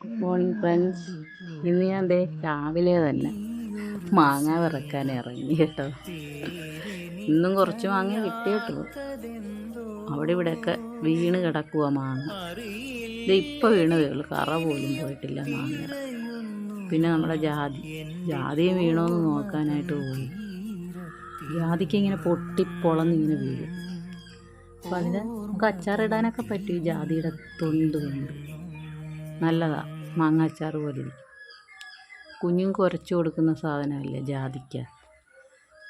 Good morning friends. ഇന്ന് ഞാൻ രാവിലെ തന്നെ മാങ്ങ വിറക്കാൻ ഇറങ്ങി കേട്ടോ. ഇന്നും കുറച്ച് മാങ്ങ കിട്ടിയിട്ടുള്ളൂ. അവിടെ ഇവിടെയൊക്കെ വീണ് കിടക്കുക മാങ്ങ. ഇത് ഇപ്പോൾ വീണതേ ഉള്ളൂ, കറ പോലും പോയിട്ടില്ല മാങ്ങ. പിന്നെ നമ്മുടെ ജാതിയും വീണോന്ന് നോക്കാനായിട്ട് പോയി. ജാതിക്ക് ഇങ്ങനെ പൊട്ടിപ്പൊളന്നിങ്ങനെ വീഴും. അപ്പം അതിന് നമുക്ക് അച്ചാറിടാനൊക്കെ പറ്റും. ഈ ജാതിയുടെ തൊണ്ട് നല്ലതാ, മാങ്ങ അച്ചാർ പോലെ ഇരിക്കും. കുഞ്ഞും കുറച്ച് കൊടുക്കുന്ന സാധനമല്ലേ ജാതിക്ക.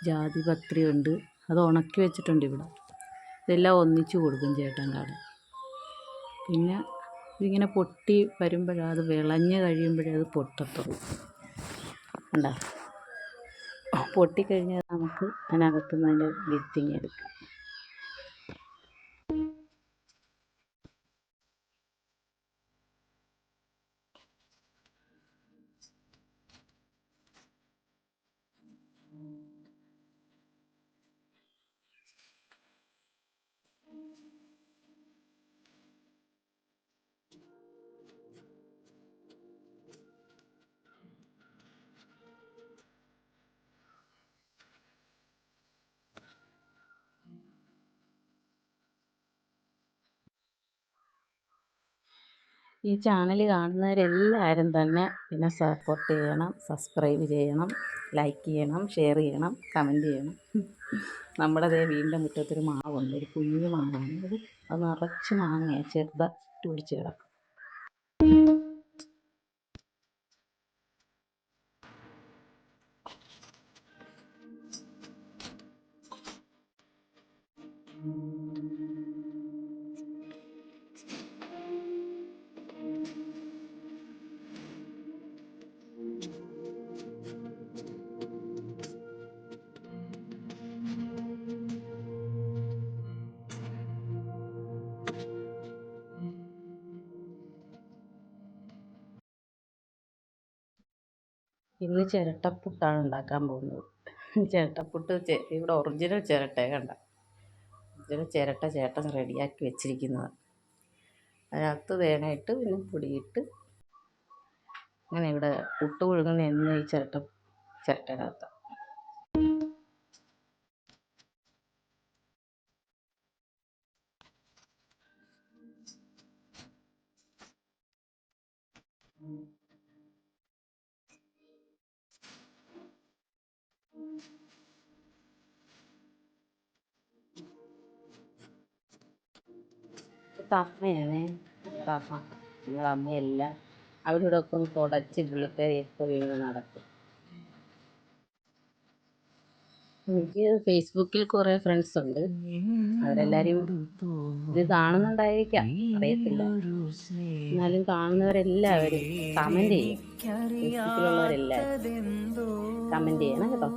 ജാതി പത്രിയുണ്ട്, അത് ഉണക്കി വെച്ചിട്ടുണ്ട് ഇവിടെ. ഇതെല്ലാം ഒന്നിച്ച് കൊടുക്കും ചേട്ടൻ കാട്. പിന്നെ ഇതിങ്ങനെ പൊട്ടി വരുമ്പോഴാണ്, അത് വിളഞ്ഞ് കഴിയുമ്പോഴേ അത് പൊട്ടത്തുള്ളൂ. ഉണ്ടാ പൊട്ടിക്കഴിഞ്ഞാൽ നമുക്ക് അതിനകത്തുനിന്ന് അതിൻ്റെ വിത്തിങ്ങി എടുക്കാം. ഈ ചാനൽ കാണുന്നവരെല്ലാവരും തന്നെ പിന്നെ സപ്പോർട്ട് ചെയ്യണം, സബ്സ്ക്രൈബ് ചെയ്യണം, ലൈക്ക് ചെയ്യണം, ഷെയർ ചെയ്യണം, കമൻറ്റ് ചെയ്യണം. നമ്മുടെ വീടിൻ്റെ മുറ്റത്തൊരു മാവുണ്ട്, ഒരു കുഞ്ഞു മാവാണ്. അത് നിറച്ച് മാങ്ങയാണ്, ചെറുതായിട്ട് പിടിച്ച് കിടക്കും. ഇന്ന് ചിരട്ടപ്പുട്ടാണ് ഉണ്ടാക്കാൻ പോകുന്നത്. ചിരട്ടപ്പുട്ട് ഇവിടെ ഒറിജിനൽ ചിരട്ട കണ്ട, ഒറിജിനൽ ചിരട്ട ചേട്ടൻ റെഡിയാക്കി വെച്ചിരിക്കുന്നതാണ്. അതിനകത്ത് തേങ്ങയിട്ട് പിന്നെ പൊടിയിട്ട് അങ്ങനെ ഇവിടെ പുട്ട് പുഴുങ്ങുന്ന എണ്ണ ഈ ചിരട്ടനകത്ത്. അമ്മയാണ് അമ്മ, ഞങ്ങൾ അമ്മയെല്ലാം അവിടെ ഇവിടെ ഒക്കെ ഒന്ന് തുടച്ച് പിള്ളേരെയൊക്കെ വീണ് നടക്കും. എനിക്ക് ഫേസ്ബുക്കിൽ കുറേ ഫ്രണ്ട്സ് ഉണ്ട്. അവരെല്ലാവരും ഇത് കാണുന്നുണ്ടായിരിക്കാം, അറിയത്തില്ല. എന്നാലും കാണുന്നവരെല്ലാവരും കമൻറ്റ് ചെയ്യും. ഫേസ്ബുക്കിലുള്ളവരെല്ലാവരും കമൻറ്റ് ചെയ്യണം കേട്ടോ.